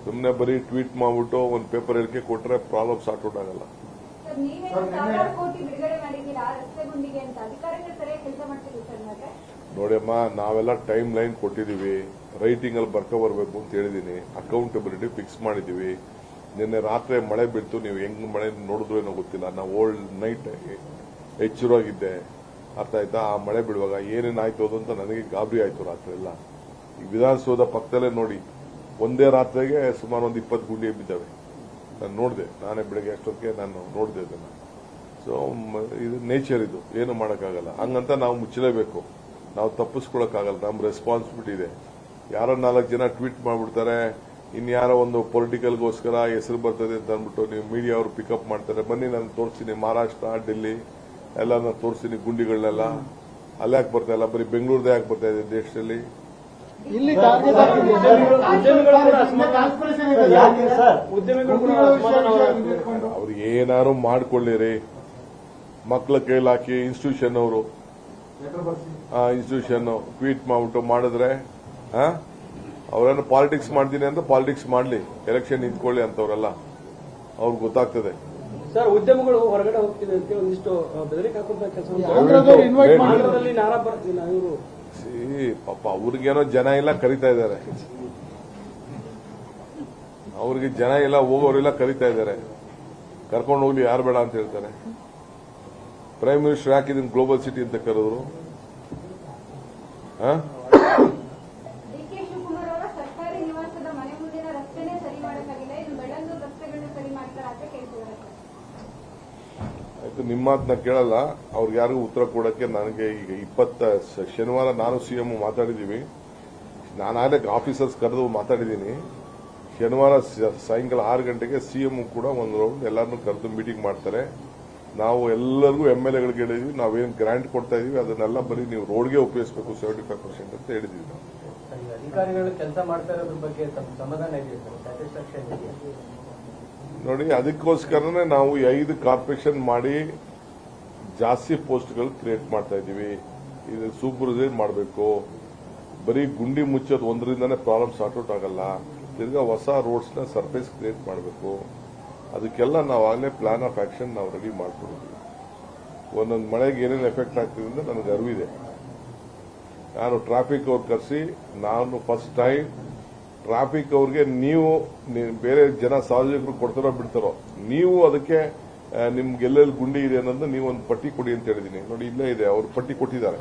ಸುಮ್ಮನೆ ಬರೀ ಟ್ವೀಟ್ ಮಾಡ್ಬಿಟ್ಟು ಒಂದು ಪೇಪರ್ ಹೇಳಿಕೆ ಕೊಟ್ರೆ ಪ್ರಾಬ್ಲಮ್ ಸಾರ್ಟ್ ಔಟ್ ಆಗಲ್ಲ. ನೋಡಿಯಮ್ಮ, ನಾವೆಲ್ಲ ಟೈಮ್ ಲೈನ್ ಕೊಟ್ಟಿದೀವಿ, ರೈಟಿಂಗ್ ಅಲ್ಲಿ ಬರ್ಕೊ ಬರ್ಬೇಕು ಅಂತ ಹೇಳಿದೀನಿ, ಅಕೌಂಟಬಿಲಿಟಿ ಫಿಕ್ಸ್ ಮಾಡಿದೀವಿ. ನಿನ್ನೆ ರಾತ್ರಿ ಮಳೆ ಬಿಡ್ತು, ನೀವು ಹೆಂಗ್ ಮಳೆ ನೋಡಿದ್ರು ಏನೋ ಗೊತ್ತಿಲ್ಲ. ನಾವು ಓಲ್ಡ್ ನೈಟ್ ಎಚ್ಚರವಾಗಿದ್ದೆ, ಅರ್ಥ ಆಯ್ತಾ? ಆ ಮಳೆ ಬಿಡುವಾಗ ಏನೇನಾಯ್ತು ಅಂತ ನನಗೆ ಗಾಬರಿ ಆಯ್ತು ರಾತ್ರಿ ಎಲ್ಲ. ಈ ವಿಧಾನಸೌಧ ಪಕ್ಕದಲ್ಲೇ ನೋಡಿ, ಒಂದೇ ರಾತ್ರಿಗೆ ಸುಮಾರು ಒಂದು 20 ಗುಂಡಿ ಬಿದ್ದಾವೆ. ನಾನು ನೋಡಿದೆ, ನಾನೇ ಬೆಳಗ್ಗೆ ಅಷ್ಟೊತ್ತಿಗೆ ನಾನು ನೋಡಿದೆ ಅದನ್ನ. ಸೊ ಇದು ನೇಚರ್, ಇದು ಏನು ಮಾಡೋಕ್ಕಾಗಲ್ಲ. ಹಂಗಂತ ನಾವು ಮುಚ್ಚಲೇಬೇಕು, ನಾವು ತಪ್ಪಿಸ್ಕೊಳಕ್ಕಾಗಲ್ಲ. ನಮ್ಮ ರೆಸ್ಪಾನ್ಸಿಬಿಲಿಟಿ ಇದೆ. ಯಾರೋ 4 ಜನ ಟ್ವೀಟ್ ಮಾಡ್ಬಿಡ್ತಾರೆ, ಇನ್ಯಾರೋ ಒಂದು ಪೊಲಿಟಿಕಲ್ಗೋಸ್ಕರ ಹೆಸರು ಬರ್ತದೆ ಅಂತ ಅಂದ್ಬಿಟ್ಟು ನೀವು ಮೀಡಿಯಾ ಅವರು ಪಿಕಪ್ ಮಾಡ್ತಾರೆ. ಬನ್ನಿ, ನಾನು ತೋರಿಸ್ತೀನಿ, ಮಹಾರಾಷ್ಟ್ರ, ಡೆಲ್ಲಿ ಎಲ್ಲ ನಾನು ತೋರಿಸ್ತೀನಿ ಗುಂಡಿಗಳನ್ನೆಲ್ಲ. ಅಲ್ಲಿ ಯಾಕೆ ಬರ್ತಾ ಇಲ್ಲ? ಬರೀ ಬೆಂಗಳೂರದೇ ಯಾಕೆ ಬರ್ತಾ ಇದೆ ದೇಶದಲ್ಲಿ? ಇಲ್ಲಿ ಅವ್ರಿಗೆ ಏನಾರು ಮಾಡ್ಕೊಳ್ಳಿರಿ, ಮಕ್ಕಳ ಕೈಲಿ ಹಾಕಿ ಇನ್ಸ್ಟಿಟ್ಯೂಷನ್ ಅವರು ಇನ್ಸ್ಟಿಟ್ಯೂಷನ್ ಟ್ವೀಟ್ ಮಾಡ್ಬಿಟ್ಟು ಮಾಡಿದ್ರೆ ಅವರೇನು ಪಾಲಿಟಿಕ್ಸ್ ಮಾಡ್ತೀನಿ ಅಂತ ಪಾಲಿಟಿಕ್ಸ್ ಮಾಡ್ಲಿ, ಎಲೆಕ್ಷನ್ ನಿಂತ್ಕೊಳ್ಳಿ ಅಂತವ್ರಲ್ಲ, ಅವ್ರಿಗೆ ಗೊತ್ತಾಗ್ತದೆ. ಸರ್, ಉದ್ಯಮಗಳು ಹೊರಗಡೆ ಹೋಗ್ತಿದೆ ಅಂತ ಒಂದಿಷ್ಟು ಬೆದರಿಕೆ ಹಾಕುವಂತ ಕೆಲಸ ಪಾಪ ಅವ್ರಿಗೇನೋ ಜನ ಇಲ್ಲ, ಕರಿತಾ ಇದ್ದಾರೆ. ಅವ್ರಿಗೆ ಜನ ಇಲ್ಲ, ಹೋಗೋರೆಲ್ಲ ಕರಿತಾ ಇದ್ದಾರೆ. ಕರ್ಕೊಂಡು ಹೋಗ್ಲಿ, ಯಾರು ಬೇಡ ಅಂತ ಹೇಳ್ತಾರೆ. ಪ್ರೈಮ್ ಮಿನಿಸ್ಟರ್ ಯಾಕೆ ಇದನ್ನ ಗ್ಲೋಬಲ್ ಸಿಟಿ ಅಂತ ಕರೆದ್ರು? ಆಯ್ತು, ನಿಮ್ಮ ಮಾತನ್ನ ಕೇಳಲ್ಲ, ಅವ್ರಿಗೆ ಯಾರಿಗೂ ಉತ್ತರ ಕೊಡಕ್ಕೆ. ನನಗೆ ಈಗ ಶನಿವಾರ ನಾನು ಸಿಎಂ ಮಾತಾಡಿದೀವಿ. ನಾನಾಗಲೇ ಆಫೀಸರ್ಸ್ ಕರೆದು ಮಾತಾಡಿದ್ದೀನಿ. ಶನಿವಾರ ಸಾಯಂಕಾಲ 6 ಗಂಟೆಗೆ ಸಿಎಂ ಕೂಡ ಒಂದು ರೌಂಡ್ ಎಲ್ಲರನ್ನೂ ಕರೆದು ಮೀಟಿಂಗ್ ಮಾಡ್ತಾರೆ. ನಾವು ಎಲ್ಲರಿಗೂ MLAಗಳಿಗೆ ಹೇಳಿದ್ವಿ, ನಾವೇನು ಗ್ರಾಂಟ್ ಕೊಡ್ತಾ ಇದೀವಿ ಅದನ್ನೆಲ್ಲ ಬರೀ ನೀವು ರೋಡ್ಗೆ ಉಪಯೋಗಿಸಬೇಕು 75% ಅಂತ ಹೇಳಿದ್ವಿ ನಾವು. ಅಧಿಕಾರಿಗಳು ಕೆಲಸ ಮಾಡ್ತಾ ಇರೋದ್ರ ಬಗ್ಗೆ ಸಮಾಧಾನ ಇದೆಯಾ ಸರ್? ಸ್ಯಾಟಿಸ್ಫ್ಯಾಕ್ಷನ್ ಇದೆಯಾ? ನೋಡಿ, ಅದಕ್ಕೋಸ್ಕರನೇ ನಾವು 5 ಕಾರ್ಪೊರೇಷನ್ ಮಾಡಿ ಜಾಸ್ತಿ ಪೋಸ್ಟ್ಗಳು ಕ್ರಿಯೇಟ್ ಮಾಡ್ತಾ ಇದೀವಿ. ಇದು ಸೂಪರ್ವೈಸರ್ ಮಾಡಬೇಕು. ಬರೀ ಗುಂಡಿ ಮುಚ್ಚೋದು ಒಂದರಿಂದಾನೇ ಪ್ರಾಬ್ಲಮ್ ಸಾರ್ಟ್ ಔಟ್ ಆಗಲ್ಲ. ತಿರ್ಗಾ ಹೊಸ ರೋಡ್ಸ್ ನ ಸರ್ಫೇಸ್ ಕ್ರಿಯೇಟ್ ಮಾಡಬೇಕು. ಅದಕ್ಕೆಲ್ಲ ನಾವು ಆಗಲೇ ಪ್ಲಾನ್ ಆಫ್ ಆಕ್ಷನ್ ನಾವು ರೆಡಿ ಮಾಡ್ಕೊಂಡಿದ್ವಿ. ಒಂದೊಂದು ಮಳೆಗೆ ಏನೇನು ಎಫೆಕ್ಟ್ ಆಗ್ತಿದೆ ಅಂತ ನನಗೆ ಅರಿವಿದೆ. ನಾನು ಟ್ರಾಫಿಕ್ ಅವ್ರು ಕರೆಸಿ, ನಾನು ಫಸ್ಟ್ ಟೈಮ್ ಟ್ರಾಫಿಕ್ ಅವ್ರಿಗೆ ನೀವು ಬೇರೆ ಜನ ಸಾರ್ವಜನಿಕರು ಕೊಡ್ತಾರೋ ಬಿಡ್ತಾರೋ, ನೀವು ಅದಕ್ಕೆ ನಿಮ್ಗೆ ಎಲ್ಲೆಲ್ಲಿ ಗುಂಡಿ ಇದೆ ಅನ್ನೋದು ನೀವು ಒಂದು ಪಟ್ಟಿ ಕೊಡಿ ಅಂತ ಹೇಳಿದೀನಿ. ನೋಡಿ, ಇಲ್ಲೇ ಇದೆ, ಅವ್ರು ಪಟ್ಟಿ ಕೊಟ್ಟಿದ್ದಾರೆ.